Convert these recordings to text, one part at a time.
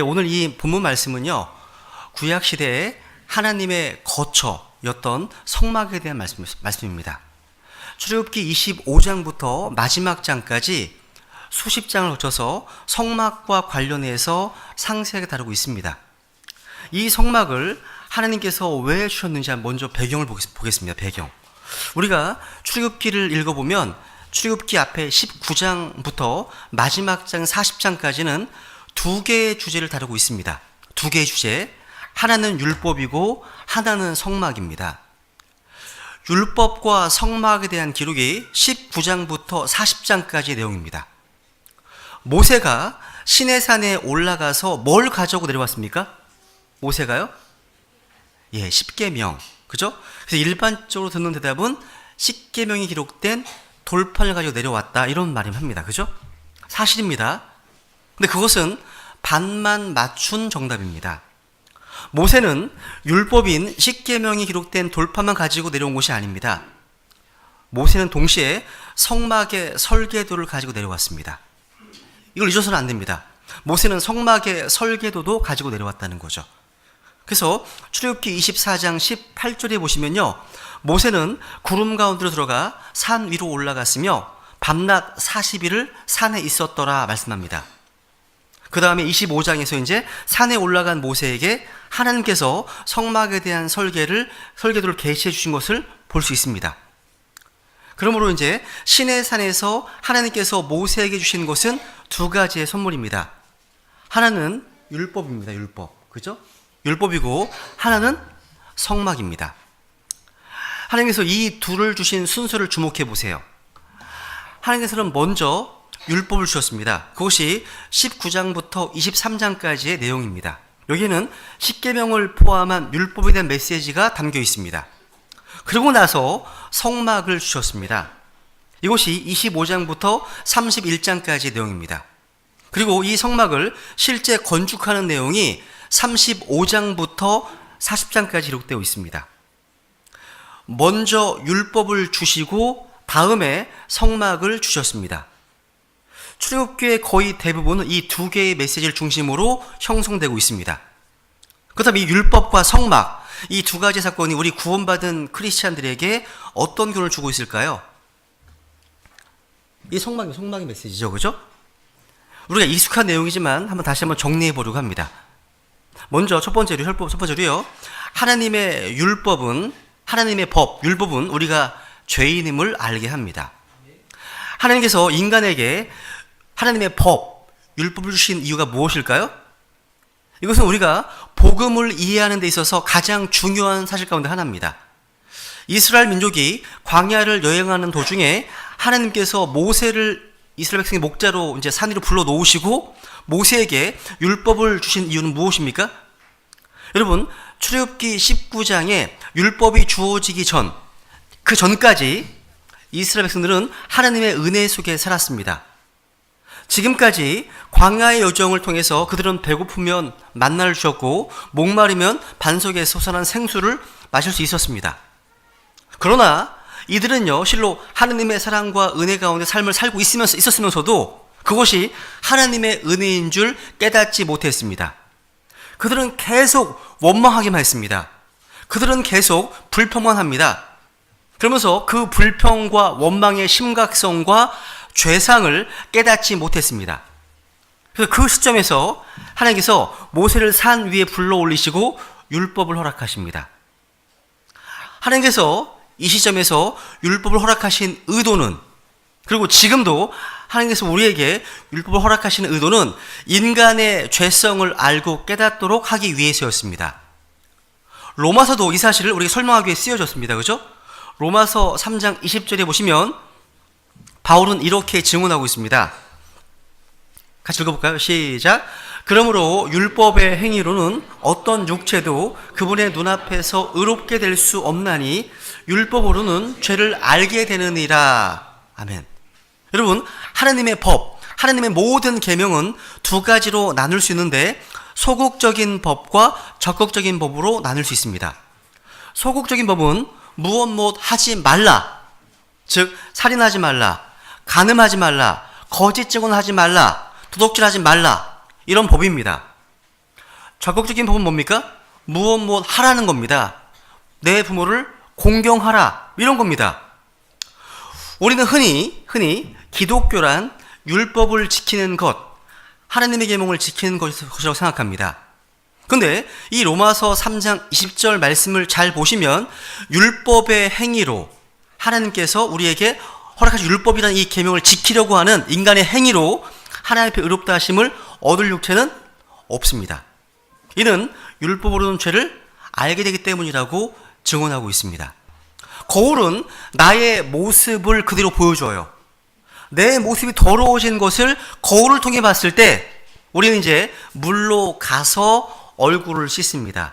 오늘 이 본문 말씀은요, 구약 시대에 하나님의 거처였던 성막에 대한 말씀입니다. 출애굽기 25장부터 마지막 장까지 수십 장을 거쳐서 성막과 관련해서 상세하게 다루고 있습니다. 이 성막을 하나님께서 왜 주셨는지 먼저 배경을 보겠습니다. 배경. 우리가 출애굽기를 읽어보면 출애굽기 앞에 19장부터 마지막 장 40장까지는 두 개의 주제를 다루고 있습니다. 두 개의 주제. 하나는 율법이고 하나는 성막입니다. 율법과 성막에 대한 기록이 19장부터 40장까지의 내용입니다. 모세가 시내산에 올라가서 뭘 가져오고 내려왔습니까? 모세가요? 십계명. 그죠? 그래서 일반적으로 듣는 대답은 십계명이 기록된 돌판을 가지고 내려왔다, 이런 말을 합니다. 그죠? 사실입니다. 근데 그것은 반만 맞춘 정답입니다. 모세는 율법인 십계명이 기록된 돌판만 가지고 내려온 것이 아닙니다. 모세는 동시에 성막의 설계도를 가지고 내려왔습니다. 이걸 잊어서는 안 됩니다. 모세는 성막의 설계도도 가지고 내려왔다는 거죠. 그래서 출애굽기 24장 18절에 보시면요, 모세는 구름 가운데로 들어가 산 위로 올라갔으며 밤낮 40일을 산에 있었더라 말씀합니다. 그 다음에 25장에서 이제 산에 올라간 모세에게 하나님께서 성막에 대한 설계도를 계시해 주신 것을 볼 수 있습니다. 그러므로 이제 시내산에서 하나님께서 모세에게 주신 것은 두 가지의 선물입니다. 하나는 율법입니다. 율법. 그죠? 율법이고 하나는 성막입니다. 하나님께서 이 둘을 주신 순서를 주목해 보세요. 하나님께서는 먼저 율법을 주셨습니다. 그것이 19장부터 23장까지의 내용입니다. 여기에는 십계명을 포함한 율법에 대한 메시지가 담겨 있습니다. 그리고 나서 성막을 주셨습니다. 이것이 25장부터 31장까지의 내용입니다. 그리고 이 성막을 실제 건축하는 내용이 35장부터 40장까지 기록되어 있습니다. 먼저 율법을 주시고 다음에 성막을 주셨습니다. 출애굽기의 거의 대부분은 이 두 개의 메시지를 중심으로 형성되고 있습니다. 그렇다면 이 율법과 성막, 이 두 가지 사건이 우리 구원받은 크리스찬들에게 어떤 교훈을 주고 있을까요? 이 성막의 메시지죠. 그죠? 우리가 익숙한 내용이지만 다시 한번 정리해 보려고 합니다. 먼저 첫 번째로요. 하나님의 율법은 우리가 죄인임을 알게 합니다. 하나님께서 인간에게 하나님의 율법을 주신 이유가 무엇일까요? 이것은 우리가 복음을 이해하는 데 있어서 가장 중요한 사실 가운데 하나입니다. 이스라엘 민족이 광야를 여행하는 도중에 하나님께서 모세를 이스라엘 백성의 목자로 이제 산 위로 불러 놓으시고 모세에게 율법을 주신 이유는 무엇입니까? 여러분, 출애굽기 19장에 율법이 주어지기 그 전까지 이스라엘 백성들은 하나님의 은혜 속에 살았습니다. 지금까지 광야의 여정을 통해서 그들은 배고프면 만나를 주셨고 목마르면 반석에 솟아난 생수를 마실 수 있었습니다. 그러나 이들은요, 실로 하나님의 사랑과 은혜 가운데 삶을 살고 있었으면서도 그것이 하나님의 은혜인 줄 깨닫지 못했습니다. 그들은 계속 원망하기만 했습니다. 그들은 계속 불평만 합니다. 그러면서 그 불평과 원망의 심각성과 죄상을 깨닫지 못했습니다. 그래서 그 시점에서 하나님께서 모세를 산 위에 불러 올리시고 율법을 허락하십니다. 하나님께서 이 시점에서 율법을 허락하신 의도는, 그리고 지금도 하나님께서 우리에게 율법을 허락하시는 의도는 인간의 죄성을 알고 깨닫도록 하기 위해서였습니다. 로마서도 이 사실을 우리에게 설명하기 위해 쓰여졌습니다. 그죠? 로마서 3장 20절에 보시면 바울은 이렇게 증언하고 있습니다. 같이 읽어볼까요? 시작. 그러므로 율법의 행위로는 어떤 육체도 그분의 눈앞에서 의롭게 될 수 없나니 율법으로는 죄를 알게 되느니라. 아멘. 여러분, 하나님의 하나님의 모든 계명은 두 가지로 나눌 수 있는데 소극적인 법과 적극적인 법으로 나눌 수 있습니다. 소극적인 법은 무엇 하지 말라, 즉 살인하지 말라, 간음하지 말라, 거짓 증언하지 말라, 도둑질하지 말라, 이런 법입니다. 적극적인 법은 뭡니까? 무엇 하라는 겁니다. 내 부모를 공경하라 이런 겁니다. 우리는 흔히 기독교란 율법을 지키는 것, 하나님의 계명을 지키는 것이라고 생각합니다. 근데 이 로마서 3장 20절 말씀을 잘 보시면 율법의 행위로 하나님께서 우리에게 허락하신 율법이라는 이 계명을 지키려고 하는 인간의 행위로 하나님 앞에 의롭다 하심을 얻을 육체는 없습니다. 이는 율법으로는 죄를 알게 되기 때문이라고 증언하고 있습니다. 거울은 나의 모습을 그대로 보여줘요. 내 모습이 더러워진 것을 거울을 통해 봤을 때 우리는 이제 물로 가서 얼굴을 씻습니다.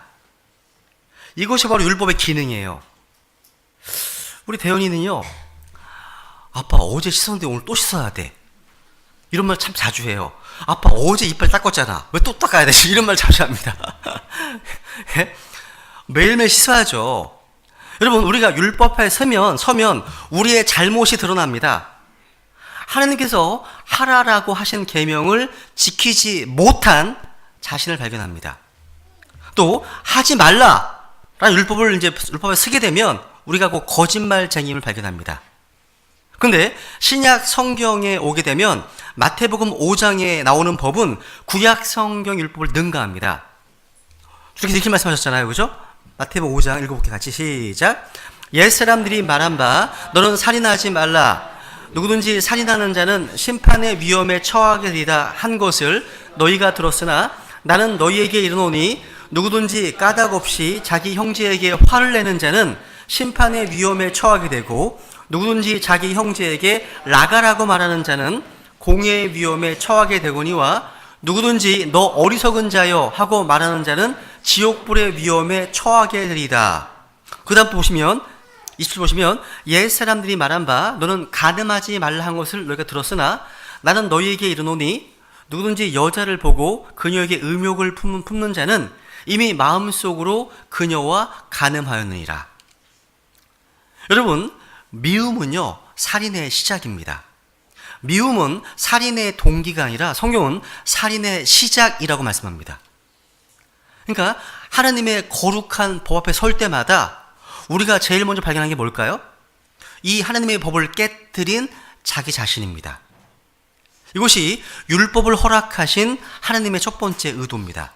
이것이 바로 율법의 기능이에요. 우리 대현이는요, 아빠 어제 씻었는데 오늘 또 씻어야 돼. 이런 말 참 자주 해요. 아빠 어제 이빨 닦았잖아. 왜 또 닦아야 되지? 이런 말 자주 합니다. 매일매일 씻어야죠. 여러분, 우리가 율법 앞에 서면 우리의 잘못이 드러납니다. 하나님께서 하라라고 하신 계명을 지키지 못한 자신을 발견합니다. 또 하지 말라라는 율법에 쓰게 되면 우리가 그 거짓말쟁임을 발견합니다. 근데 신약 성경에 오게 되면 마태복음 5장에 나오는 법은 구약 성경 율법을 능가합니다. 이렇게 이렇게 말씀하셨잖아요, 그죠? 마태복음 5장 읽어볼게요. 같이 시작. 옛사람들이 말한 바 너는 살인하지 말라. 누구든지 살인하는 자는 심판의 위험에 처하게 되리라 한 것을 너희가 들었으나 나는 너희에게 이르노니 누구든지 까닭 없이 자기 형제에게 화를 내는 자는 심판의 위험에 처하게 되고 누구든지 자기 형제에게 라가라고 말하는 자는 공의의 위험에 처하게 되거니와 누구든지 너 어리석은 자여 하고 말하는 자는 지옥불의 위험에 처하게 되리라. 그 다음 보시면 27 보시면 옛 사람들이 말한 바 너는 간음하지 말라 한 것을 너희가 들었으나 나는 너희에게 이르노니 누구든지 여자를 보고 그녀에게 의욕을 품는 자는 이미 마음속으로 그녀와 간음하였느니라. 여러분, 미움은요 살인의 시작입니다. 미움은 살인의 동기가 아니라 성경은 살인의 시작이라고 말씀합니다. 그러니까 하나님의 거룩한 법 앞에 설 때마다 우리가 제일 먼저 발견한 게 뭘까요? 이 하나님의 법을 깨뜨린 자기 자신입니다. 이것이 율법을 허락하신 하나님의 첫 번째 의도입니다.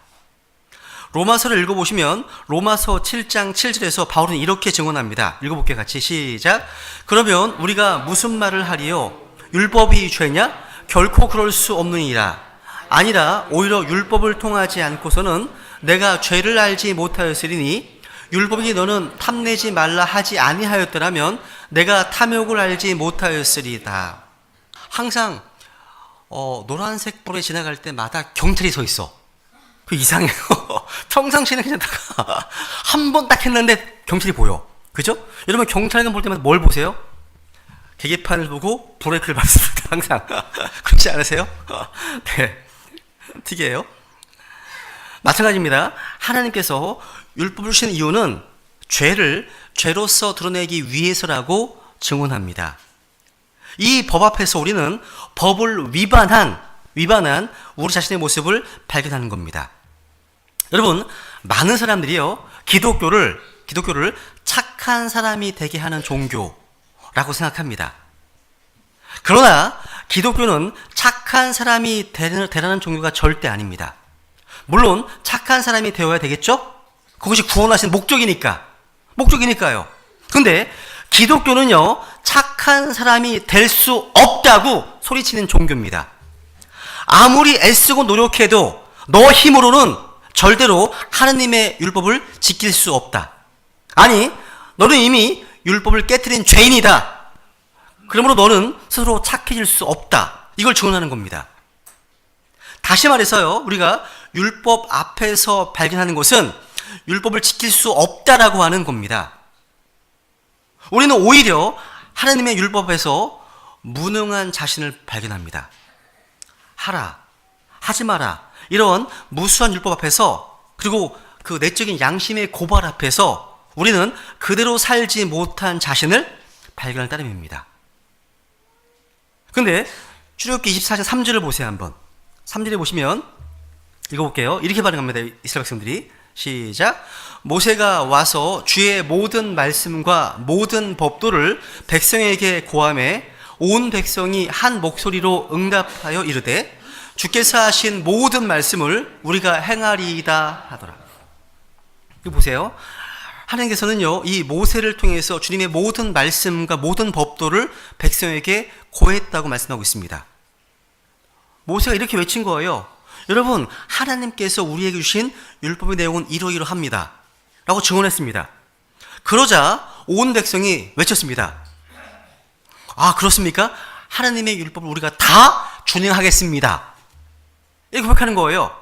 로마서를 읽어보시면 로마서 7장 7절에서 바울은 이렇게 증언합니다. 읽어볼게요. 같이 시작. 그러면 우리가 무슨 말을 하리요? 율법이 죄냐? 결코 그럴 수 없느니라. 아니라 오히려 율법을 통하지 않고서는 내가 죄를 알지 못하였으리니 율법이 너는 탐내지 말라 하지 아니하였더라면 내가 탐욕을 알지 못하였으리다. 항상 노란색 불에 지나갈 때마다 경찰이 서 있어. 그 이상해요. 평상시에는 그냥 한 번 딱 했는데 경찰이 보여. 그죠? 여러분 경찰관 볼 때마다 뭘 보세요? 계기판을 보고 브레이크를 밟습니다. 항상. 그렇지 않으세요? 네. 특이해요. 마찬가지입니다. 하나님께서 율법을 주신 이유는 죄를 죄로서 드러내기 위해서라고 증언합니다. 이 법 앞에서 우리는 법을 위반한 우리 자신의 모습을 발견하는 겁니다. 여러분, 많은 사람들이요, 기독교를 착한 사람이 되게 하는 종교라고 생각합니다. 그러나 기독교는 착한 사람이 되라는 종교가 절대 아닙니다. 물론 착한 사람이 되어야 되겠죠? 그것이 구원하신 목적이니까요. 근데 기독교는요, 착한 사람이 될 수 없다고 소리치는 종교입니다. 아무리 애쓰고 노력해도 너 힘으로는 절대로 하나님의 율법을 지킬 수 없다. 아니, 너는 이미 율법을 깨트린 죄인이다. 그러므로 너는 스스로 착해질 수 없다. 이걸 증언하는 겁니다. 다시 말해서요, 우리가 율법 앞에서 발견하는 것은 율법을 지킬 수 없다라고 하는 겁니다. 우리는 오히려 하나님의 율법에서 무능한 자신을 발견합니다. 하라, 하지 마라, 이런 무수한 율법 앞에서, 그리고 그 내적인 양심의 고발 앞에서 우리는 그대로 살지 못한 자신을 발견할 따름입니다. 근데 출애굽기 24장 3절을 보세요. 한번 3절에 보시면 읽어볼게요. 이렇게 반응합니다. 이스라엘 백성들이. 시작. 모세가 와서 주의 모든 말씀과 모든 법도를 백성에게 고하매 온 백성이 한 목소리로 응답하여 이르되 주께서 하신 모든 말씀을 우리가 행하리이다 하더라. 이거 보세요. 하나님께서는요, 이 모세를 통해서 주님의 모든 말씀과 모든 법도를 백성에게 고했다고 말씀하고 있습니다. 모세가 이렇게 외친 거예요. 여러분, 하나님께서 우리에게 주신 율법의 내용은 이러이러합니다 라고 증언했습니다. 그러자 온 백성이 외쳤습니다. 아, 그렇습니까? 하나님의 율법을 우리가 다 준행하겠습니다. 이렇게 고백하는 거예요.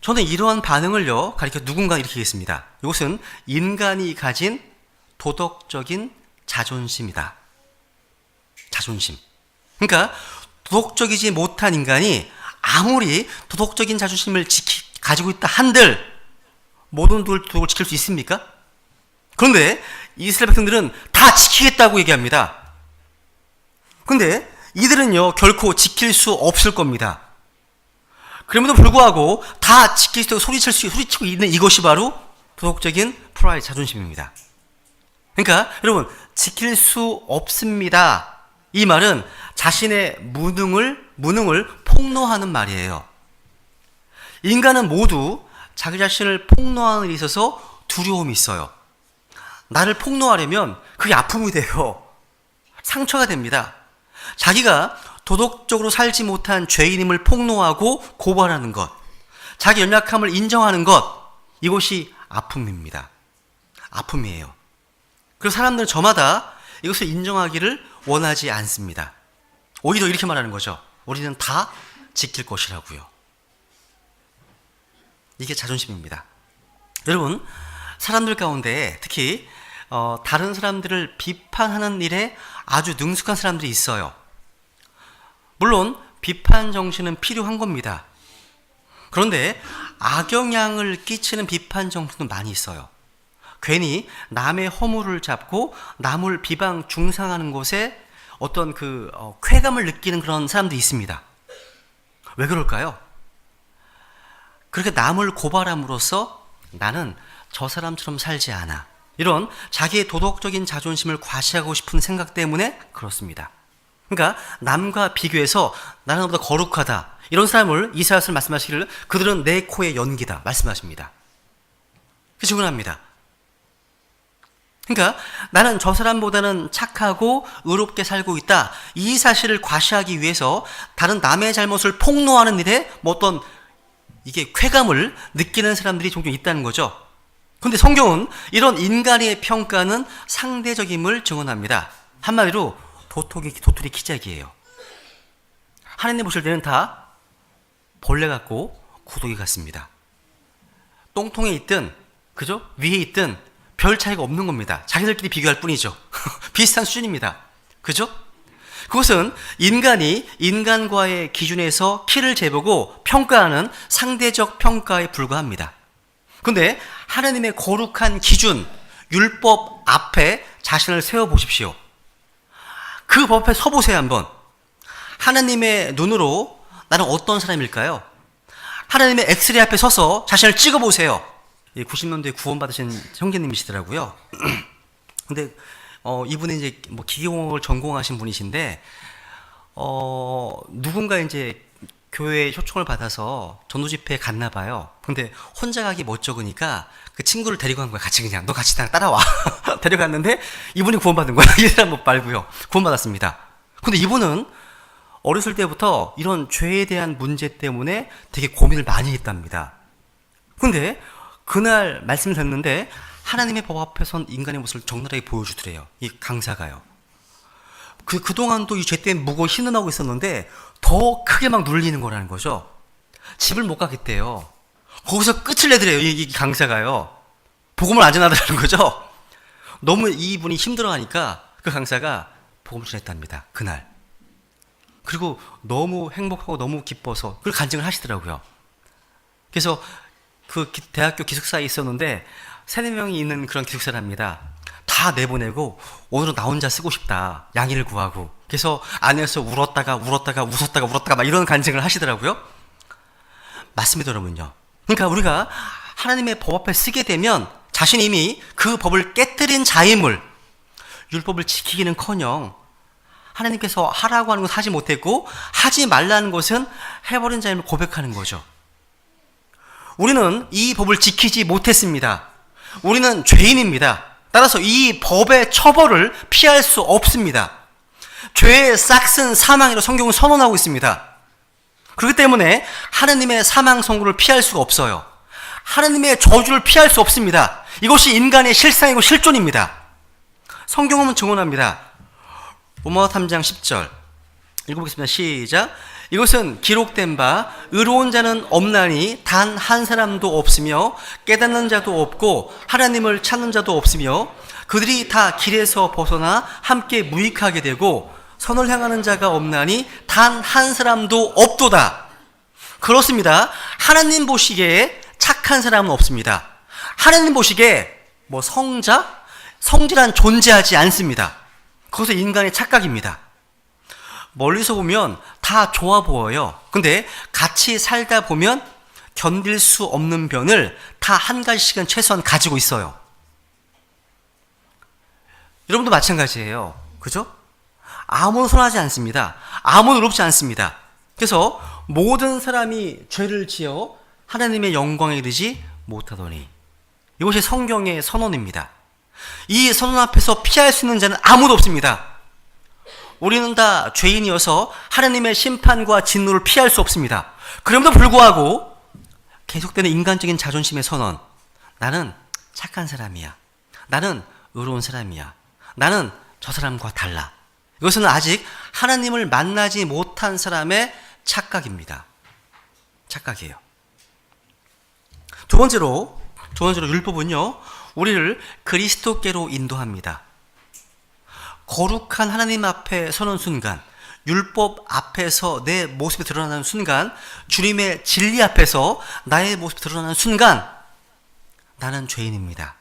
저는 이러한 반응을요, 가리켜 누군가 이렇게 얘기했습니다. 이것은 인간이 가진 도덕적인 자존심이다. 자존심. 그러니까 도덕적이지 못한 인간이 아무리 도덕적인 자존심을 가지고 있다 한들 모든 도덕을 지킬 수 있습니까? 그런데 이스라엘 백성들은 다 지키겠다고 얘기합니다. 그런데 이들은요, 결코 지킬 수 없을 겁니다. 그럼에도 불구하고 다 지킬 수 있다고 소리치고 있는 이것이 바로 도덕적인 프라이드, 자존심입니다. 그러니까 여러분, 지킬 수 없습니다. 이 말은 자신의 무능을 폭로하는 말이에요. 인간은 모두 자기 자신을 폭로하는 데 있어서 두려움이 있어요. 나를 폭로하려면 그게 아픔이 돼요. 상처가 됩니다. 자기가 도덕적으로 살지 못한 죄인임을 폭로하고 고발하는 것, 자기 연약함을 인정하는 것, 이것이 아픔입니다. 아픔이에요. 그리고 사람들은 저마다 이것을 인정하기를 원하지 않습니다. 오히려 이렇게 말하는 거죠. 우리는 다 지킬 것이라고요. 이게 자존심입니다. 여러분, 사람들 가운데 특히 다른 사람들을 비판하는 일에 아주 능숙한 사람들이 있어요. 물론 비판 정신은 필요한 겁니다. 그런데 악영향을 끼치는 비판 정신도 많이 있어요. 괜히 남의 허물을 잡고 남을 비방 중상하는 것에 어떤 쾌감을 느끼는 그런 사람도 있습니다. 왜 그럴까요? 그렇게 남을 고발함으로써 나는 저 사람처럼 살지 않아, 이런 자기의 도덕적인 자존심을 과시하고 싶은 생각 때문에 그렇습니다. 그러니까 남과 비교해서 나는 너보다 거룩하다, 이런 사람을 이사야서 말씀하시기를 그들은 내 코의 연기다 말씀하십니다. 그 증언합니다. 그러니까 나는 저 사람보다는 착하고 의롭게 살고 있다, 이 사실을 과시하기 위해서 다른 남의 잘못을 폭로하는 일에 어떤 이게 쾌감을 느끼는 사람들이 종종 있다는 거죠. 그런데 성경은 이런 인간의 평가는 상대적임을 증언합니다. 한마디로 도토리 키재기예요. 하나님 보실 때는 다 벌레 같고 구더기 같습니다. 똥통에 있든 그죠? 위에 있든 별 차이가 없는 겁니다. 자기들끼리 비교할 뿐이죠. 비슷한 수준입니다. 그죠? 그것은 인간이 인간과의 기준에서 키를 재보고 평가하는 상대적 평가에 불과합니다. 그런데 하나님의 거룩한 기준, 율법 앞에 자신을 세워보십시오. 그 법 앞에 서보세요 한번. 하나님의 눈으로 나는 어떤 사람일까요? 하나님의 엑스레이 앞에 서서 자신을 찍어보세요. 90년대에 구원받으신 형제님이시더라고요. 근데 이분이 이제 기계공학을 전공하신 분이신데 누군가 이제 교회에 초청을 받아서 전도 집회에 갔나 봐요. 근데 혼자 가기 멋쩍으니까 그 친구를 데리고 간 거야. 같이 그냥 너 같이 따라와. 데려갔는데 이분이 구원받은 거야. 이 사람 못 말고요. 구원받았습니다. 근데 이분은 어렸을 때부터 이런 죄에 대한 문제 때문에 되게 고민을 많이 했답니다. 근데 그날 말씀을 듣는데 하나님의 법 앞에 선 인간의 모습을 적나라하게 보여주더래요. 이 강사가요. 그동안도 이 죄 때문에 무거워 신음하고 있었는데 더 크게 막 눌리는 거라는 거죠. 집을 못 가겠대요. 거기서 끝을 내더래요. 이 강사가요. 복음을 안 전하더라는 거죠. 너무 이분이 힘들어하니까 그 강사가 복음을 전했답니다. 그날. 그리고 너무 행복하고 너무 기뻐서 그걸 간증을 하시더라고요. 그래서 그 대학교 기숙사에 있었는데 3-4명이 있는 그런 기숙사랍니다. 다 내보내고 오늘은 나 혼자 쓰고 싶다. 양해를 구하고. 그래서 안에서 울었다가 막 이런 간증을 하시더라고요. 맞습니다, 여러분요. 그러니까 우리가 하나님의 법 앞에 쓰게 되면 자신이 이미 그 법을 깨뜨린 자임을, 율법을 지키기는커녕 하나님께서 하라고 하는 것을 하지 못했고 하지 말라는 것은 해버린 자임을 고백하는 거죠. 우리는 이 법을 지키지 못했습니다. 우리는 죄인입니다. 따라서 이 법의 처벌을 피할 수 없습니다. 죄의 싹은 사망이라고 성경은 선언하고 있습니다. 그렇기 때문에 하나님의 사망 선고를 피할 수가 없어요. 하나님의 저주를 피할 수 없습니다. 이것이 인간의 실상이고 실존입니다. 성경은 증언합니다. 로마서 3장 10절 읽어보겠습니다. 시작. 이것은 기록된 바 의로운 자는 없나니 단 한 사람도 없으며 깨닫는 자도 없고 하나님을 찾는 자도 없으며 그들이 다 길에서 벗어나 함께 무익하게 되고 선을 행하는 자가 없나니 단 한 사람도 없도다. 그렇습니다. 하나님 보시기에 착한 사람은 없습니다. 하나님 보시기에 성자, 성질한 존재하지 않습니다. 그것은 인간의 착각입니다. 멀리서 보면 다 좋아 보여요. 근데 같이 살다 보면 견딜 수 없는 변을 다 한 가지씩은 최소한 가지고 있어요. 여러분도 마찬가지예요. 그죠? 아무도 선하지 않습니다. 아무도 의롭지 않습니다. 그래서 모든 사람이 죄를 지어 하나님의 영광에 이르지 못하더니, 이것이 성경의 선언입니다. 이 선언 앞에서 피할 수 있는 자는 아무도 없습니다. 우리는 다 죄인이어서 하나님의 심판과 진노를 피할 수 없습니다. 그럼에도 불구하고 계속되는 인간적인 자존심의 선언, 나는 착한 사람이야, 나는 의로운 사람이야, 나는 저 사람과 달라. 이것은 아직 하나님을 만나지 못한 사람의 착각입니다. 착각이에요. 두 번째로 율법은요, 우리를 그리스도께로 인도합니다. 거룩한 하나님 앞에 서는 순간, 율법 앞에서 내 모습이 드러나는 순간, 주님의 진리 앞에서 나의 모습이 드러나는 순간, 나는 죄인입니다.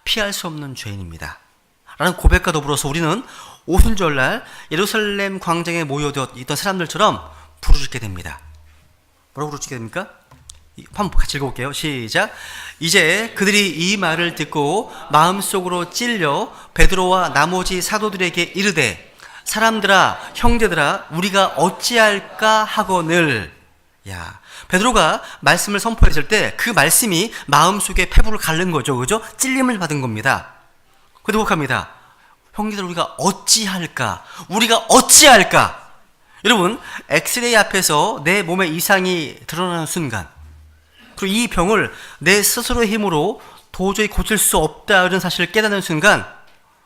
피할 수 없는 죄인입니다. 라는 고백과 더불어서 우리는 오순절날 예루살렘 광장에 모여있던 사람들처럼 부르짖게 됩니다. 뭐라고 부르짖게 됩니까? 한번 같이 읽어볼게요. 시작. 이제 그들이 이 말을 듣고 마음속으로 찔려 베드로와 나머지 사도들에게 이르되, 사람들아, 형제들아, 우리가 어찌할까 하거늘. 베드로가 말씀을 선포했을 때 그 말씀이 마음속에 폐부를 가른 거죠. 그죠? 찔림을 받은 겁니다. 고백합니다. 형제들, 우리가 어찌할까? 우리가 어찌할까? 여러분, 엑스레이 앞에서 내 몸의 이상이 드러나는 순간, 그리고 이 병을 내 스스로의 힘으로 도저히 고칠 수 없다는 사실을 깨닫는 순간,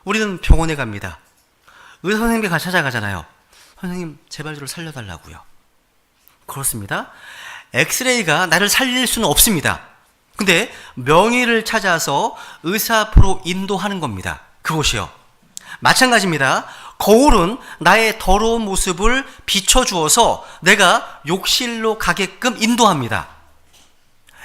우리는 병원에 갑니다. 의사 선생님께 찾아가잖아요. 선생님, 제발 저를 살려달라고요. 그렇습니다. 엑스레이가 나를 살릴 수는 없습니다. 근데 명의를 찾아서 의사 앞으로 인도하는 겁니다. 그것이요. 마찬가지입니다. 거울은 나의 더러운 모습을 비춰주어서 내가 욕실로 가게끔 인도합니다.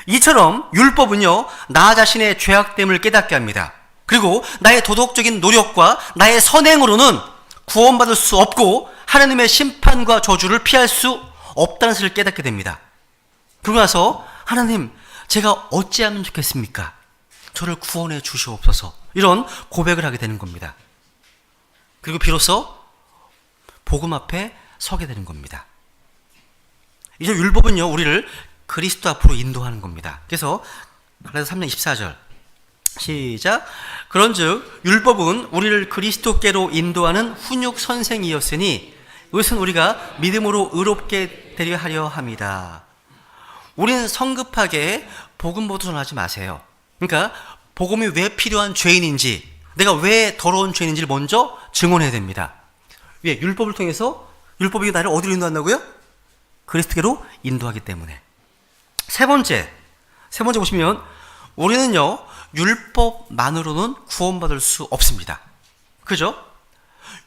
이처럼 율법은요, 나 자신의 죄악됨을 깨닫게 합니다. 그리고 나의 도덕적인 노력과 나의 선행으로는 구원받을 수 없고 하나님의 심판과 저주를 피할 수 없다는 것을 깨닫게 됩니다. 그러고 나서, 하나님, 제가 어찌하면 좋겠습니까? 저를 구원해 주시옵소서. 이런 고백을 하게 되는 겁니다. 그리고 비로소 복음 앞에 서게 되는 겁니다. 이제 율법은요, 우리를 그리스도 앞으로 인도하는 겁니다. 그래서 갈라디아서 3장 24절 시작. 그런즉 율법은 우리를 그리스도께로 인도하는 훈육 선생이었으니 이것은 우리가 믿음으로 의롭게 되려 하려 함이다. 우리는 성급하게 복음 보도전하지 마세요. 그러니까 복음이 왜 필요한 죄인인지, 내가 왜 더러운 죄인인지를 먼저 증언해야 됩니다. 왜? 율법을 통해서, 율법이 나를 어디로 인도한다고요? 그리스도께로 인도하기 때문에. 세 번째 보시면, 우리는요, 율법만으로는 구원받을 수 없습니다. 그죠?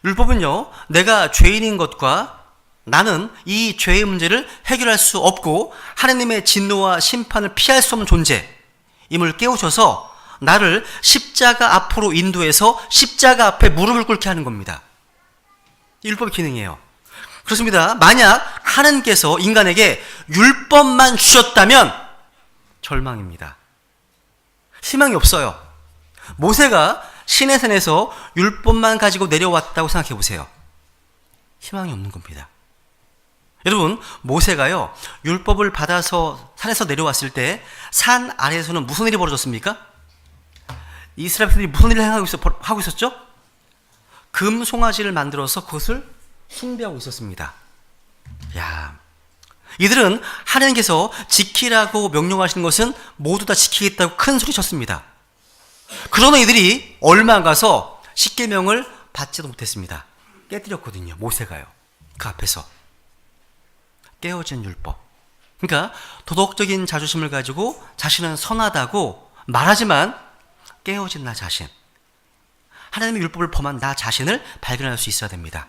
율법은요, 내가 죄인인 것과 나는 이 죄의 문제를 해결할 수 없고 하나님의 진노와 심판을 피할 수 없는 존재임을 깨우쳐서 나를 십자가 앞으로 인도해서 십자가 앞에 무릎을 꿇게 하는 겁니다. 율법의 기능이에요. 그렇습니다. 만약 하나님께서 인간에게 율법만 주셨다면 절망입니다. 희망이 없어요. 모세가 시내산에서 율법만 가지고 내려왔다고 생각해 보세요. 희망이 없는 겁니다. 여러분, 모세가요, 율법을 받아서 산에서 내려왔을 때 산 아래에서는 무슨 일이 벌어졌습니까? 이스라엘 백성들이 무슨 일을 하고 있었죠? 금 송아지를 만들어서 그것을 숭배하고 있었습니다. 야, 이들은 하나님께서 지키라고 명령하시는 것은 모두 다 지키겠다고 큰 소리 쳤습니다. 그러나 이들이 얼마 안 가서 십계명을 받지도 못했습니다. 깨뜨렸거든요. 모세가요. 그 앞에서. 깨어진 율법. 그러니까 도덕적인 자존심을 가지고 자신은 선하다고 말하지만 깨어진 나 자신. 하나님의 율법을 범한 나 자신을 발견할 수 있어야 됩니다.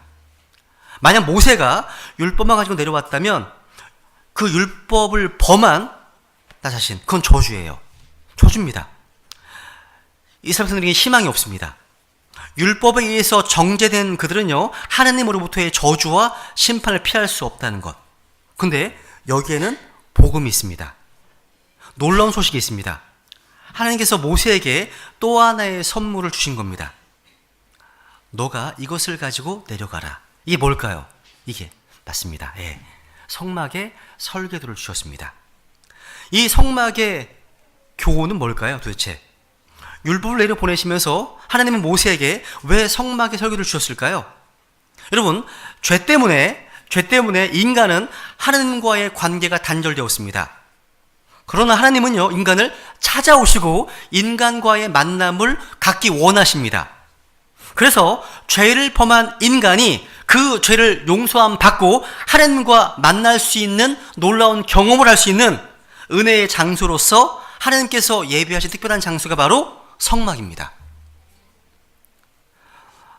만약 모세가 율법만 가지고 내려왔다면 그 율법을 범한 나 자신, 그건 저주예요. 저주입니다. 이스라엘 백성들에게 희망이 없습니다. 율법에 의해서 정죄된 그들은요, 하나님으로부터의 저주와 심판을 피할 수 없다는 것. 근데 여기에는 복음이 있습니다. 놀라운 소식이 있습니다. 하나님께서 모세에게 또 하나의 선물을 주신 겁니다. 너가 이것을 가지고 내려가라. 이게 뭘까요? 이게 맞습니다. 예. 성막의 설계도를 주셨습니다. 이 성막의 교훈은 뭘까요, 도대체? 율법을 내려 보내시면서 하나님은 모세에게 왜 성막의 설계도를 주셨을까요? 여러분, 죄 때문에 인간은 하나님과의 관계가 단절되었습니다. 그러나 하나님은요, 인간을 찾아오시고 인간과의 만남을 갖기 원하십니다. 그래서 죄를 범한 인간이 그 죄를 용서함 받고 하나님과 만날 수 있는 놀라운 경험을 할 수 있는 은혜의 장소로서 하나님께서 예비하신 특별한 장소가 바로 성막입니다.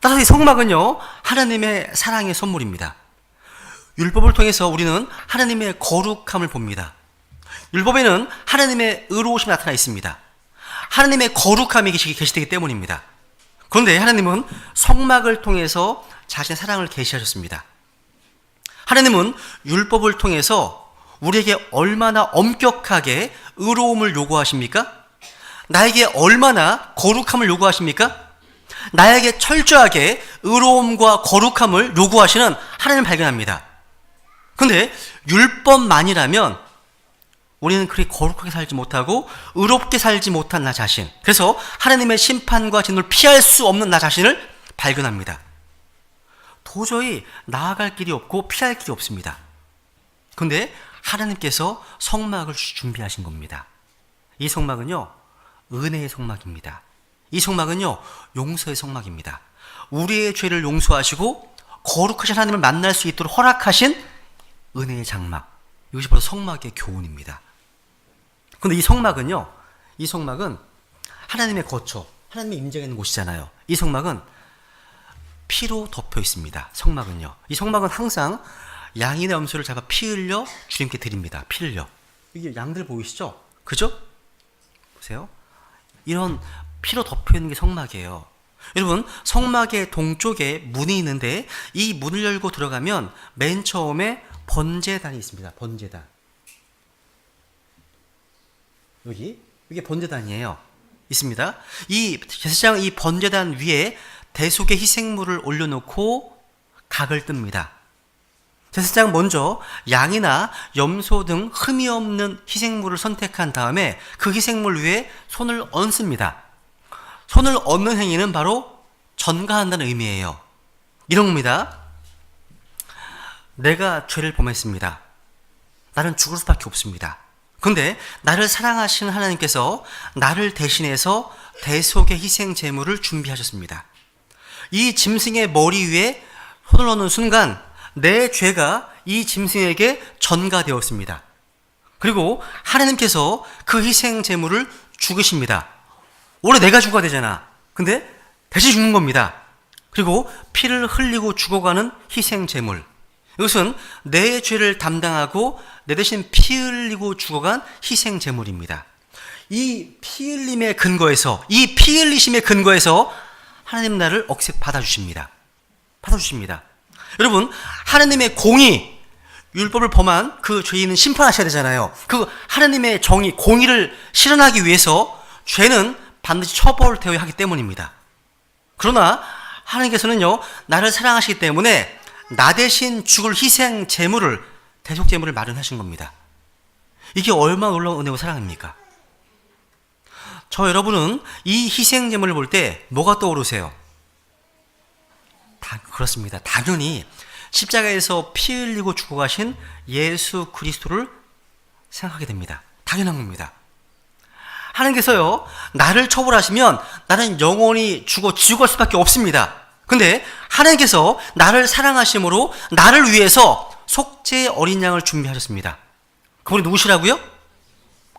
따라서 이 성막은요, 하나님의 사랑의 선물입니다. 율법을 통해서 우리는 하나님의 거룩함을 봅니다. 율법에는 하나님의 의로우심이 나타나 있습니다. 하나님의 거룩함이 계시되기 때문입니다. 그런데 하나님은 성막을 통해서 자신의 사랑을 계시하셨습니다. 하나님은 율법을 통해서 우리에게 얼마나 엄격하게 의로움을 요구하십니까? 나에게 얼마나 거룩함을 요구하십니까? 나에게 철저하게 의로움과 거룩함을 요구하시는 하나님을 발견합니다. 그런데 율법만이라면 우리는 그렇게 거룩하게 살지 못하고 의롭게 살지 못한 나 자신, 그래서 하나님의 심판과 진노를 피할 수 없는 나 자신을 발견합니다. 도저히 나아갈 길이 없고 피할 길이 없습니다. 그런데 하나님께서 성막을 준비하신 겁니다. 이 성막은요, 은혜의 성막입니다. 이 성막은요, 용서의 성막입니다. 우리의 죄를 용서하시고 거룩하신 하나님을 만날 수 있도록 허락하신 은혜의 장막. 이것이 바로 성막의 교훈입니다. 그런데 이 성막은 하나님의 거처, 하나님의 임재가 있는 곳이잖아요. 이 성막은 피로 덮여 있습니다. 성막은요. 이 성막은 항상 양이나 염소를 잡아 피 흘려 주님께 드립니다. 피 흘려. 이게 양들 보이시죠? 그죠? 보세요. 이런 피로 덮여 있는 게 성막이에요. 여러분, 성막의 동쪽에 문이 있는데 이 문을 열고 들어가면 맨 처음에 번제단이 있습니다. 번제단. 이게 번제단이에요. 있습니다. 이 제사장 이 번제단 위에 대속의 희생물을 올려놓고 각을 뜹니다. 제사장은 먼저 양이나 염소 등 흠이 없는 희생물을 선택한 다음에 그 희생물 위에 손을 얹습니다. 손을 얹는 행위는 바로 전가한다는 의미예요. 이런 겁니다. 내가 죄를 범했습니다. 나는 죽을 수밖에 없습니다. 그런데 나를 사랑하시는 하나님께서 나를 대신해서 대속의 희생 제물을 준비하셨습니다. 이 짐승의 머리 위에 손을 넣는 순간 내 죄가 이 짐승에게 전가되었습니다. 그리고 하나님께서 그 희생 제물을 죽으십니다. 원래 내가 죽어야 되잖아. 근데 대신 죽는 겁니다. 그리고 피를 흘리고 죽어가는 희생 제물. 이것은 내 죄를 담당하고 내 대신 피 흘리고 죽어간 희생 제물입니다. 이 피 흘림의 근거에서, 이 피 흘리심의 근거에서 하나님 나를 받아주십니다. 받아주십니다. 여러분, 하나님의 공의, 율법을 범한 그 죄인은 심판하셔야 되잖아요. 그 하나님의 정의, 공의를 실현하기 위해서 죄는 반드시 처벌되어야 하기 때문입니다. 그러나 하나님께서는요, 나를 사랑하시기 때문에 나 대신 죽을 희생 제물을, 대속 제물을 마련하신 겁니다. 이게 얼마나 놀라운 은혜와 사랑입니까? 저 여러분은 이 희생 제물을 볼 때 뭐가 떠오르세요? 그렇습니다. 당연히 십자가에서 피 흘리고 죽어가신 예수 그리스도를 생각하게 됩니다. 당연한 겁니다. 하나님께서요, 나를 처벌하시면 나는 영원히 죽어 지옥 갈 수밖에 없습니다. 근데 하나님께서 나를 사랑하심으로 나를 위해서 속죄의 어린 양을 준비하셨습니다. 그분이 누구시라고요?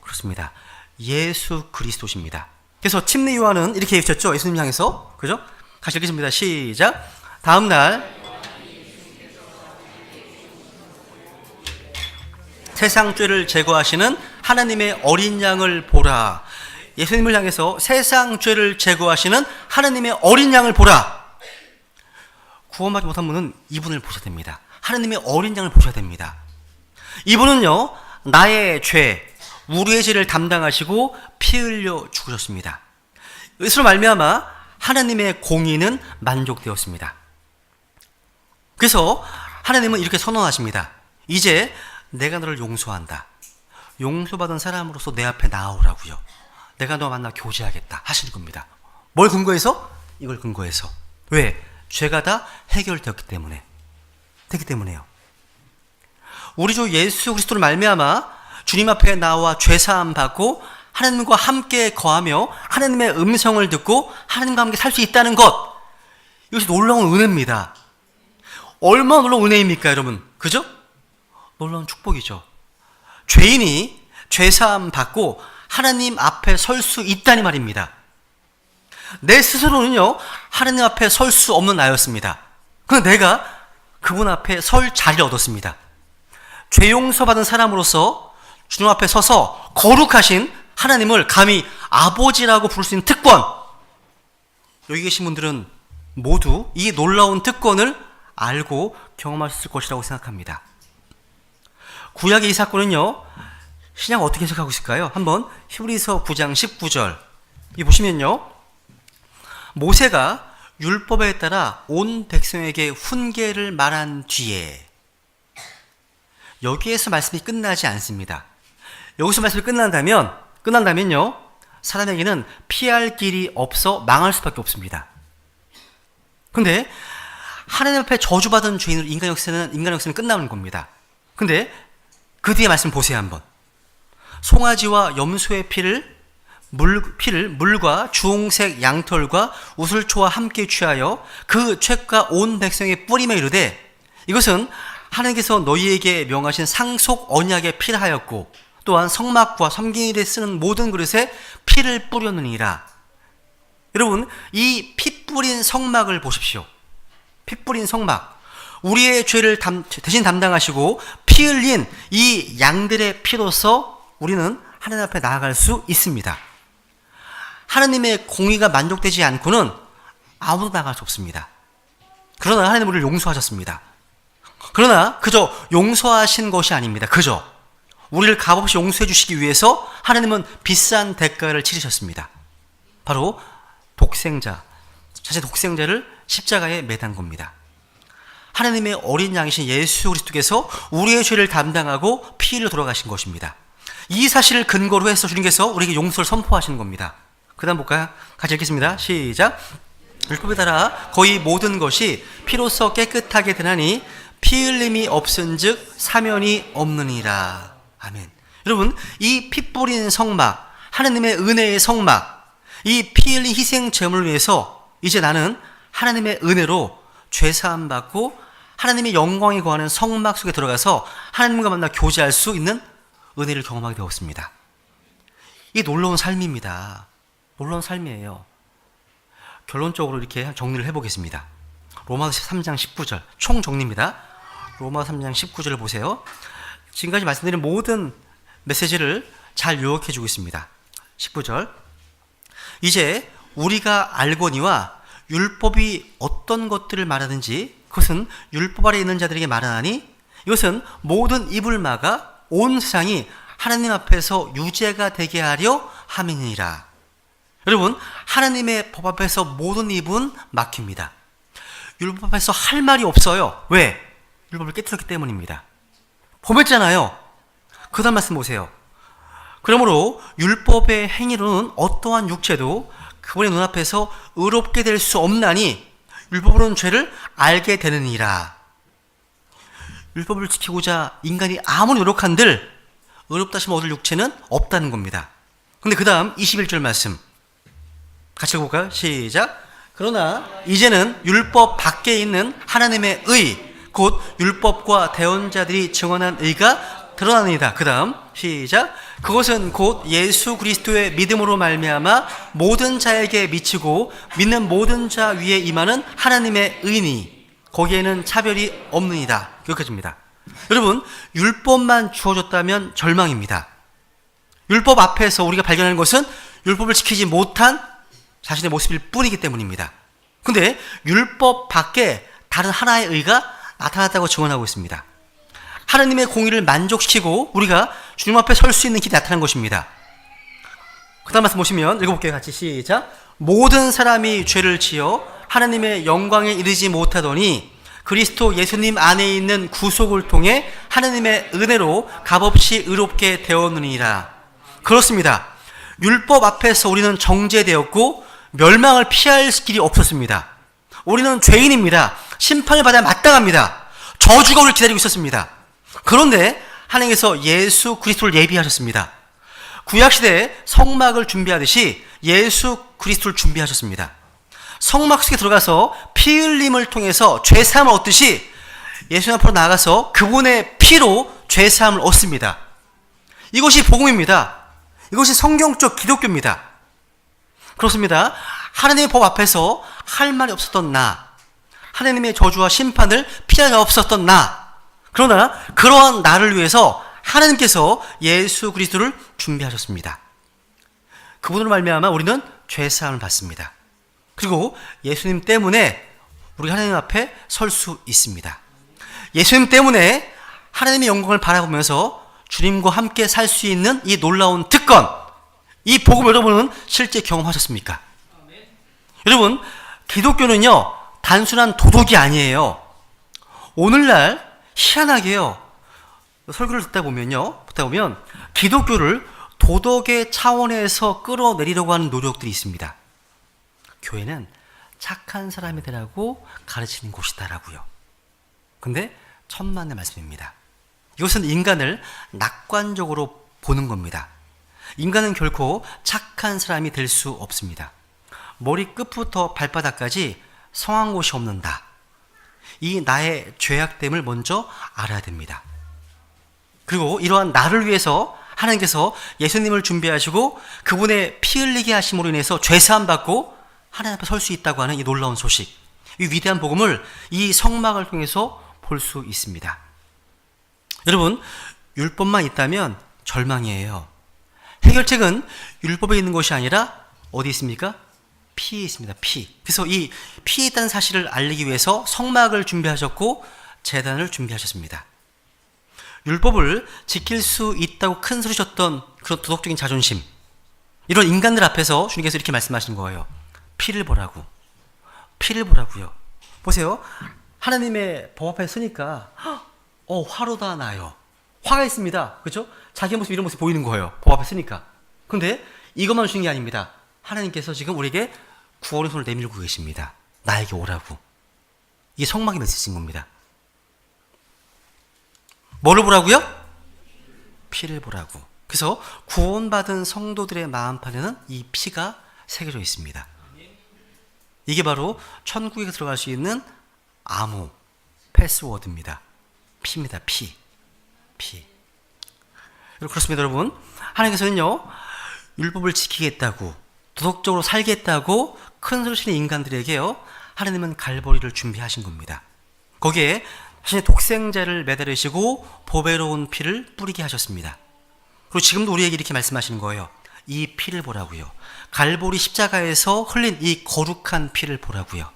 그렇습니다. 예수 그리스도십니다. 그래서 침례 요한은 이렇게 얘기하셨죠. 예수님 향해서. 그죠? 같이 읽겠습니다. 시작. 다음 날 세상 죄를 제거하시는 하나님의 어린 양을 보라. 예수님을 향해서 세상 죄를 제거하시는 하나님의 어린 양을 보라. 구원받지 못한 분은 이분을 보셔야 됩니다. 하나님의 어린 양을 보셔야 됩니다. 이분은요, 나의 죄, 우리의 죄를 담당하시고 피 흘려 죽으셨습니다. 이것으로 말미암아 하나님의 공의는 만족되었습니다. 그래서 하나님은 이렇게 선언하십니다. 이제 내가 너를 용서한다. 용서받은 사람으로서 내 앞에 나오라고요. 내가 너와 만나 교제하겠다 하시는 겁니다. 뭘 근거해서? 이걸 근거해서. 왜? 죄가 다 해결되었기 때문에. 되기 때문에요. 우리 주 예수 그리스도를 말미암아 주님 앞에 나와 죄사함 받고 하나님과 함께 거하며 하나님의 음성을 듣고 하나님과 함께 살 수 있다는 것, 이것이 놀라운 은혜입니다. 얼마나 놀라운 은혜입니까, 여러분? 그죠? 놀라운 축복이죠. 죄인이 죄사함 받고 하나님 앞에 설 수 있다니 말입니다. 내 스스로는요, 하나님 앞에 설 수 없는 나였습니다. 그런데 내가 그분 앞에 설 자리를 얻었습니다. 죄 용서받은 사람으로서 주님 앞에 서서 거룩하신 하나님을 감히 아버지라고 부를 수 있는 특권, 여기 계신 분들은 모두 이 놀라운 특권을 알고 경험하셨을 것이라고 생각합니다. 구약의 이 사건은요, 신약 어떻게 해석하고 있을까요? 한번 히브리서 9장 19절 이 보시면요, 모세가 율법에 따라 온 백성에게 훈계를 말한 뒤에, 여기에서 말씀이 끝나지 않습니다. 여기서 말씀이 끝난다면요, 사람에게는 피할 길이 없어 망할 수밖에 없습니다. 근데 하나님 앞에 저주받은 죄인으로 인간 역사는 끝나는 겁니다. 근데 그 뒤에 말씀 보세요. 한번. 송아지와 염소의 피를 물과 주홍색 양털과 우슬초와 함께 취하여 그 책과 온 백성의 뿌리며 이르되, 이것은 하나님께서 너희에게 명하신 상속 언약의 피라 하였고 또한 성막과 섬기는 데 쓰는 모든 그릇에 피를 뿌렸느니라. 여러분, 이 피 뿌린 성막을 보십시오. 피 뿌린 성막, 우리의 죄를 대신 담당하시고 피 흘린 이 양들의 피로서 우리는 하나님 앞에 나아갈 수 있습니다. 하나님의 공의가 만족되지 않고는 아무도 나아갈 수 없습니다. 그러나 하나님 우리를 용서하셨습니다. 그러나 그저 용서하신 것이 아닙니다. 그저 우리를 값없이 용서해 주시기 위해서 하나님은 비싼 대가를 치르셨습니다. 바로 자신의 독생자를 십자가에 매단 겁니다. 하나님의 어린 양이신 예수 그리스도께서 우리의 죄를 담당하고 피 흘려 돌아가신 것입니다. 이 사실을 근거로 해서 주님께서 우리에게 용서를 선포하시는 겁니다. 그 다음 볼까요? 같이 읽겠습니다. 시작. 율법에 따라 거의 모든 것이 피로써 깨끗하게 되나니 피 흘림이 없은즉 사면이 없느니라. 아멘. 여러분, 이 피 뿌린 성막, 하나님의 은혜의 성막, 이 피 흘린 희생 제물을 위해서 이제 나는 하나님의 은혜로 죄사함 받고 하나님의 영광이 거하는 성막 속에 들어가서 하나님과 만나 교제할 수 있는 은혜를 경험하게 되었습니다. 이 놀라운 삶입니다. 놀라운 삶이에요. 결론적으로 이렇게 정리를 해보겠습니다. 로마서 3장 19절 총 정리입니다. 로마서 3장 19절을 보세요. 지금까지 말씀드린 모든 메시지를 잘 요약해 주고 있습니다. 19절, 이제 우리가 알거니와 율법이 어떤 것들을 말하든지 그것은 율법 아래 있는 자들에게 말하나니 이것은 모든 입을 막아 온 세상이 하나님 앞에서 유죄가 되게 하려 함이니라. 여러분, 하나님의 법 앞에서 모든 입은 막힙니다. 율법 앞에서 할 말이 없어요. 왜? 율법을 깨뜨렸기 때문입니다. 범했잖아요. 그 다음 말씀 보세요. 그러므로 율법의 행위로는 어떠한 육체도 그분의 눈앞에서 의롭게 될 수 없나니 율법으로는 죄를 알게 되느니라. 율법을 지키고자 인간이 아무리 노력한들 의롭다 하심을 얻을 육체는 없다는 겁니다. 근데 그 다음 21절 말씀 같이 읽어볼까요? 시작. 그러나 이제는 율법 밖에 있는 하나님의 의, 곧 율법과 대언자들이 증언한 의가 드러나느니라. 그 다음 시작. 그것은 곧 예수 그리스도의 믿음으로 말미암아 모든 자에게 미치고 믿는 모든 자 위에 임하는 하나님의 의니 거기에는 차별이 없느니라. 여기까지입니다. 여러분, 율법만 주어졌다면 절망입니다. 율법 앞에서 우리가 발견하는 것은 율법을 지키지 못한 자신의 모습일 뿐이기 때문입니다. 근데 율법 밖에 다른 하나의 의가 나타났다고 증언하고 있습니다. 하나님의 공의를 만족시키고 우리가 주님 앞에 설 수 있는 길이 나타난 것입니다. 그 다음 말씀 보시면 읽어볼게요. 같이 시작. 모든 사람이 죄를 지어 하나님의 영광에 이르지 못하더니 그리스도 예수님 안에 있는 구속을 통해 하나님의 은혜로 값없이 의롭게 되었느니라. 그렇습니다. 율법 앞에서 우리는 정죄되었고 멸망을 피할 길이 없었습니다. 우리는 죄인입니다. 심판을 받아야 마땅합니다. 저주가 우리를 기다리고 있었습니다. 그런데 하나님께서 예수 그리스도를 예비하셨습니다. 구약시대에 성막을 준비하듯이 예수 그리스도를 준비하셨습니다. 성막 속에 들어가서 피 흘림을 통해서 죄사함을 얻듯이 예수님 앞으로 나아가서 그분의 피로 죄사함을 얻습니다. 이것이 복음입니다. 이것이 성경적 기독교입니다. 그렇습니다. 하나님의 법 앞에서 할 말이 없었던 나, 하나님의 저주와 심판을 피할 수 없었던 나, 그러나 그러한 나를 위해서 하나님께서 예수 그리스도를 준비하셨습니다. 그분으로 말미암아 우리는 죄사함을 받습니다. 그리고 예수님 때문에 우리가 하나님 앞에 설 수 있습니다. 예수님 때문에 하나님의 영광을 바라보면서 주님과 함께 살 수 있는 이 놀라운 특권, 이 복음 여러분은 실제 경험하셨습니까? 여러분, 기독교는요 단순한 도덕이 아니에요. 오늘날 희한하게요, 설교를 듣다 보면 기독교를 도덕의 차원에서 끌어내리려고 하는 노력들이 있습니다. 교회는 착한 사람이 되라고 가르치는 곳이다라고요. 근데 천만의 말씀입니다. 이것은 인간을 낙관적으로 보는 겁니다. 인간은 결코 착한 사람이 될 수 없습니다. 머리 끝부터 발바닥까지 성한 곳이 없는다. 이 나의 죄악됨을 먼저 알아야 됩니다. 그리고 이러한 나를 위해서 하나님께서 예수님을 준비하시고 그분의 피 흘리게 하심으로 인해서 죄사함 받고 하나님 앞에 설 수 있다고 하는 이 놀라운 소식, 이 위대한 복음을 이 성막을 통해서 볼 수 있습니다. 여러분, 율법만 있다면 절망이에요. 해결책은 율법에 있는 것이 아니라 어디 있습니까? 피에 있습니다. 피. 그래서 이 피에 있다는 사실을 알리기 위해서 성막을 준비하셨고 제단을 준비하셨습니다. 율법을 지킬 수 있다고 큰 소리쳤던 그런 도덕적인 자존심, 이런 인간들 앞에서 주님께서 이렇게 말씀하신 거예요. 피를 보라고. 피를 보라고요. 보세요. 하나님의 법 앞에 서니까 화로다 나요. 화가 있습니다. 그렇죠? 자기 모습, 이런 모습 보이는 거예요. 법 앞에 서니까. 그런데 이것만 주신 게 아닙니다. 하나님께서 지금 우리에게 구원의 손을 내밀고 계십니다. 나에게 오라고. 이게 성막의 메시지인 겁니다. 뭐를 보라고요? 피를 보라고. 그래서 구원받은 성도들의 마음판에는 이 피가 새겨져 있습니다. 이게 바로 천국에 들어갈 수 있는 암호, 패스워드입니다. 피입니다. 피. 그렇습니다, 여러분. 하나님께서는요, 율법을 지키겠다고, 도덕적으로 살겠다고 큰 소리 치는 인간들에게요, 하나님은 갈보리를 준비하신 겁니다. 거기에 자신의 독생자를 매달으시고 보배로운 피를 뿌리게 하셨습니다. 그리고 지금도 우리에게 이렇게 말씀하시는 거예요. 이 피를 보라고요. 갈보리 십자가에서 흘린 이 거룩한 피를 보라고요.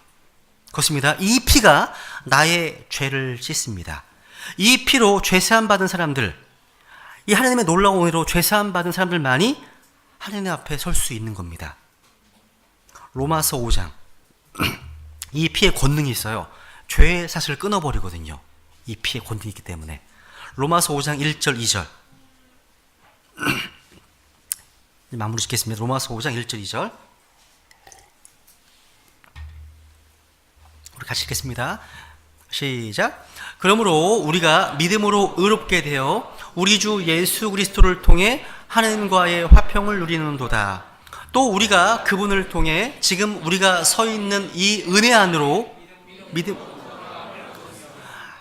그렇습니다. 이 피가 나의 죄를 씻습니다. 이 피로 죄사함 받은 사람들, 이 하나님의 놀라운 은혜로 죄사함 받은 사람들만이 하나님 앞에 설 수 있는 겁니다. 로마서 5장. 이 피의 권능이 있어요. 죄의 사슬을 끊어버리거든요. 이 피의 권능이 있기 때문에. 로마서 5장 1절 2절. 마무리 짓겠습니다. 로마서 5장 1절 2절. 우리 같이 읽겠습니다. 시작. 그러므로 우리가 믿음으로 의롭게 되어 우리 주 예수 그리스도를 통해 하나님과의 화평을 누리는도다. 또 우리가 그분을 통해 지금 우리가 서 있는 이 은혜 안으로 믿음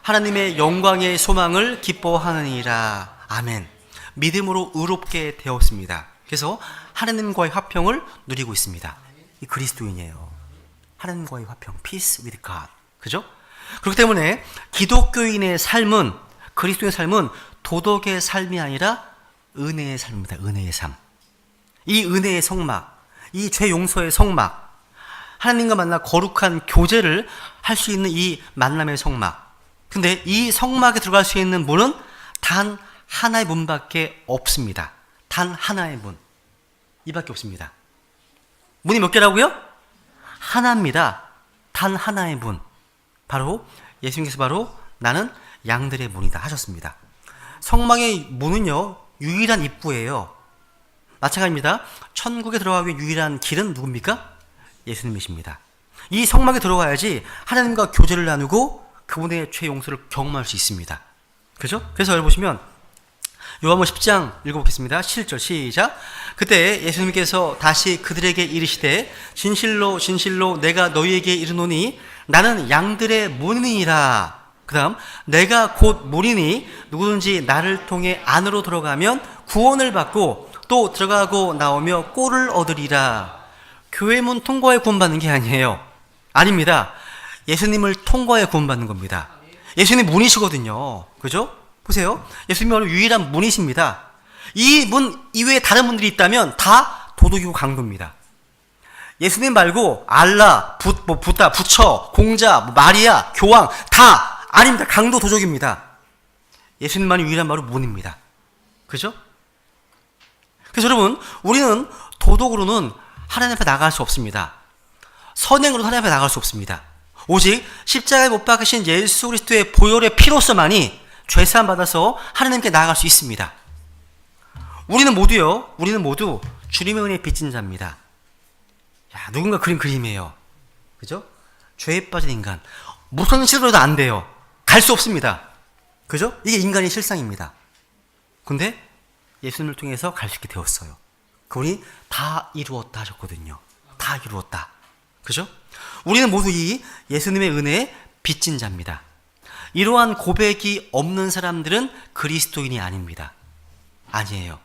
하나님의 영광의 소망을 기뻐하느니라. 아멘. 믿음으로 의롭게 되었습니다. 그래서 하나님과의 화평을 누리고 있습니다. 이 그리스도인이에요. 하나님과의 화평, peace with God. 그죠? 그렇기 때문에 기독교인의 삶은, 그리스도의 삶은 도덕의 삶이 아니라 은혜의 삶입니다. 은혜의 삶. 이 은혜의 성막, 이 죄 용서의 성막, 하나님과 만나 거룩한 교제를 할 수 있는 이 만남의 성막. 근데 이 성막에 들어갈 수 있는 문은 단 하나의 문밖에 없습니다. 단 하나의 문. 이밖에 없습니다. 문이 몇 개라고요? 하나입니다. 단 하나의 문. 바로 예수님께서 바로 나는 양들의 문이다 하셨습니다. 성막의 문은요, 유일한 입구예요. 마찬가지입니다. 천국에 들어가기 유일한 길은 누굽니까? 예수님이십니다. 이 성막에 들어가야지 하나님과 교제를 나누고 그분의 죄 용서를 경험할 수 있습니다. 그죠? 그래서 여기 보시면 요한복음 10장 읽어보겠습니다. 7절 시작. 그때 예수님께서 다시 그들에게 이르시되 진실로 진실로 내가 너희에게 이르노니 나는 양들의 문이니라. 그 다음 내가 곧 문이니 누구든지 나를 통해 안으로 들어가면 구원을 받고 또 들어가고 나오며 꼴을 얻으리라. 교회 문 통과에 구원받는 게 아니에요. 아닙니다. 예수님을 통과에 구원받는 겁니다. 예수님 문이시거든요. 그죠? 보세요. 예수님이 바로 유일한 문이십니다. 이 문 이외에 다른 문들이 있다면 다 도둑이고 강도입니다. 예수님 말고 알라, 부다, 부처, 공자, 마리아, 교황 다 아닙니다. 강도 도적입니다. 예수님만이 유일한 바로 문입니다. 그죠? 그래서 여러분, 우리는 도덕으로는 하나님 앞에 나갈 수 없습니다. 선행으로 하나님 앞에 나갈 수 없습니다. 오직 십자가에 못 박으신 예수 그리스도의 보혈의 피로서만이 죄사함 받아서 하나님께 나아갈 수 있습니다. 우리는 모두 주님의 은혜에 빚진 자입니다. 야, 누군가 그린 그림이에요. 그죠? 죄에 빠진 인간. 무슨 시도로도 안 돼요. 갈 수 없습니다. 그죠? 이게 인간의 실상입니다. 근데 예수님을 통해서 갈 수 있게 되었어요. 그분이 다 이루었다 하셨거든요. 다 이루었다. 그죠? 우리는 모두 이 예수님의 은혜에 빚진 자입니다. 이러한 고백이 없는 사람들은 그리스도인이 아닙니다. 아니에요.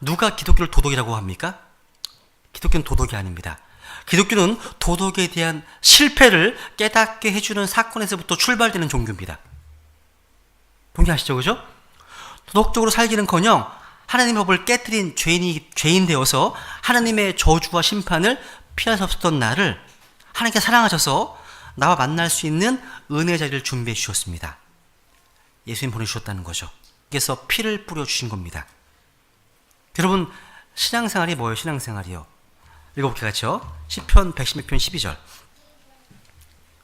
누가 기독교를 도덕이라고 합니까? 기독교는 도덕이 아닙니다. 기독교는 도덕에 대한 실패를 깨닫게 해주는 사건에서부터 출발되는 종교입니다. 동의하시죠? 그죠? 도덕적으로 살기는커녕 하나님의 법을 깨뜨린 죄인 되어서 하나님의 저주와 심판을 피할 수 없었던 나를 하나님께 사랑하셔서 나와 만날 수 있는 은혜 자리를 준비해 주셨습니다. 예수님 보내주셨다는 거죠. 그래서 피를 뿌려주신 겁니다. 여러분, 신앙생활이 뭐예요? 신앙생활이요. 읽어볼게요. 같이요. 시편 116편 12절.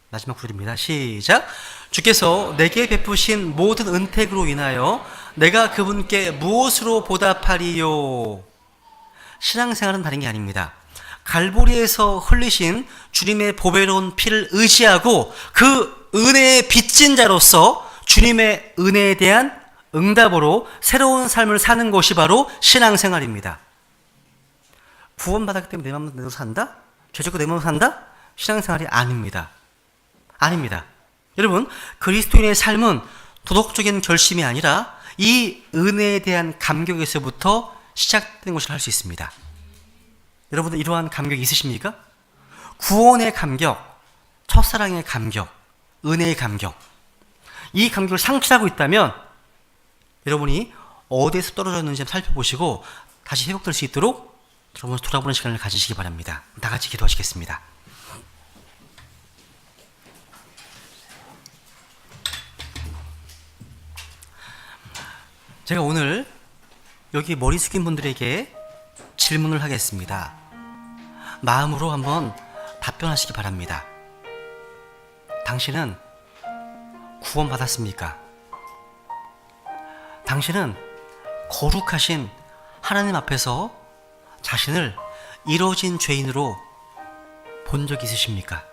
마지막 구절입니다. 시작. 주께서 내게 베푸신 모든 은택으로 인하여 내가 그분께 무엇으로 보답하리요? 신앙생활은 다른 게 아닙니다. 갈보리에서 흘리신 주님의 보배로운 피를 의지하고 그 은혜에 빚진 자로서 주님의 은혜에 대한 응답으로 새로운 삶을 사는 것이 바로 신앙생활입니다. 구원받았기 때문에 내 마음대로 산다? 죄짓고 내 마음대로 산다? 신앙생활이 아닙니다. 아닙니다. 여러분, 그리스도인의 삶은 도덕적인 결심이 아니라 이 은혜에 대한 감격에서부터 시작되는 것을 할 수 있습니다. 여러분들 이러한 감격이 있으십니까? 구원의 감격, 첫사랑의 감격, 은혜의 감격. 이 감격을 상실하고 있다면 여러분이 어디에서 떨어졌는지 살펴보시고 다시 회복될 수 있도록 여러분 돌아보는 시간을 가지시기 바랍니다. 다 같이 기도하시겠습니다. 제가 오늘 여기 머리 숙인 분들에게 질문을 하겠습니다. 마음으로 한번 답변하시기 바랍니다. 당신은 구원받았습니까? 당신은 거룩하신 하나님 앞에서 자신을 이루어진 죄인으로 본 적 있으십니까?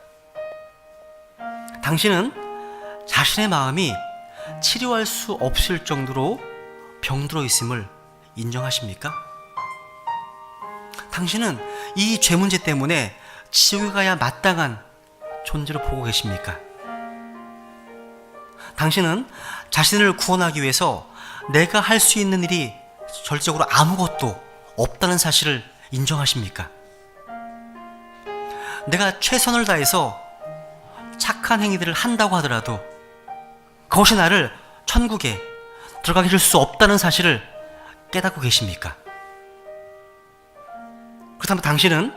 당신은 자신의 마음이 치료할 수 없을 정도로 병들어 있음을 인정하십니까? 당신은 이 죄 문제 때문에 지옥에 가야 마땅한 존재로 보고 계십니까? 당신은 자신을 구원하기 위해서 내가 할 수 있는 일이 절대적으로 아무것도 없다는 사실을 인정하십니까? 내가 최선을 다해서 착한 행위들을 한다고 하더라도 그것이 나를 천국에 들어가게 해줄 수 없다는 사실을 깨닫고 계십니까? 그렇다면 당신은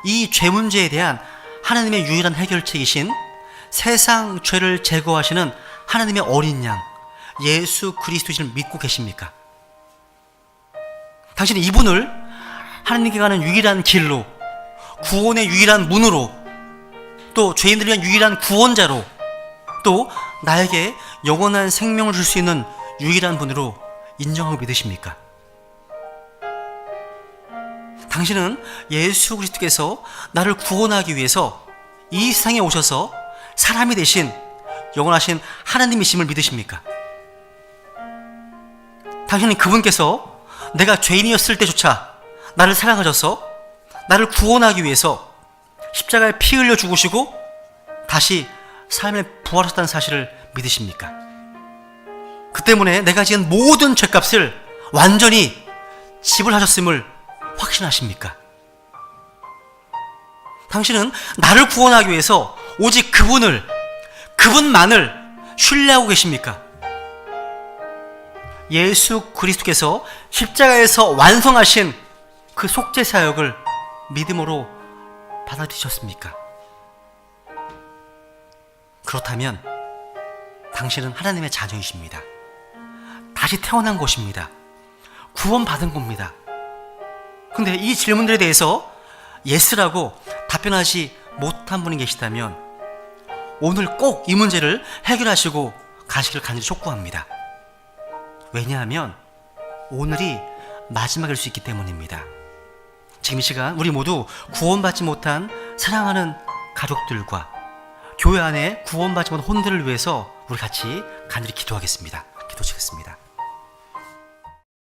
이 죄 문제에 대한 하나님의 유일한 해결책이신 세상 죄를 제거하시는 하나님의 어린 양 예수 그리스도를 믿고 계십니까? 당신은 이분을 하나님께 가는 유일한 길로, 구원의 유일한 문으로, 또 죄인들을 위한 유일한 구원자로, 또 나에게 영원한 생명을 줄 수 있는 유일한 분으로 인정하고 믿으십니까? 당신은 예수 그리스도께서 나를 구원하기 위해서 이 세상에 오셔서 사람이 되신 영원하신 하나님이심을 믿으십니까? 당신은 그분께서 내가 죄인이었을 때조차 나를 사랑하셔서 나를 구원하기 위해서 십자가에 피 흘려 죽으시고 다시 삶에 부활하셨다는 사실을 믿으십니까? 그 때문에 내가 지은 모든 죄값을 완전히 지불하셨음을 확신하십니까? 당신은 나를 구원하기 위해서 오직 그분만을 신뢰하고 계십니까? 예수 그리스도께서 십자가에서 완성하신 그 속죄 사역을 믿음으로 받아들이셨습니까? 그렇다면 당신은 하나님의 자녀이십니다. 다시 태어난 것입니다. 구원받은 겁니다. 근데 이 질문들에 대해서 예스라고 답변하지 못한 분이 계시다면 오늘 꼭 이 문제를 해결하시고 가시길 간절히 촉구합니다. 왜냐하면 오늘이 마지막일 수 있기 때문입니다. 지금 이 시간 우리 모두 구원받지 못한 사랑하는 가족들과 교회 안에 구원받지 못한 혼들을 위해서 우리 같이 간절히 기도하겠습니다. 기도드리겠습니다.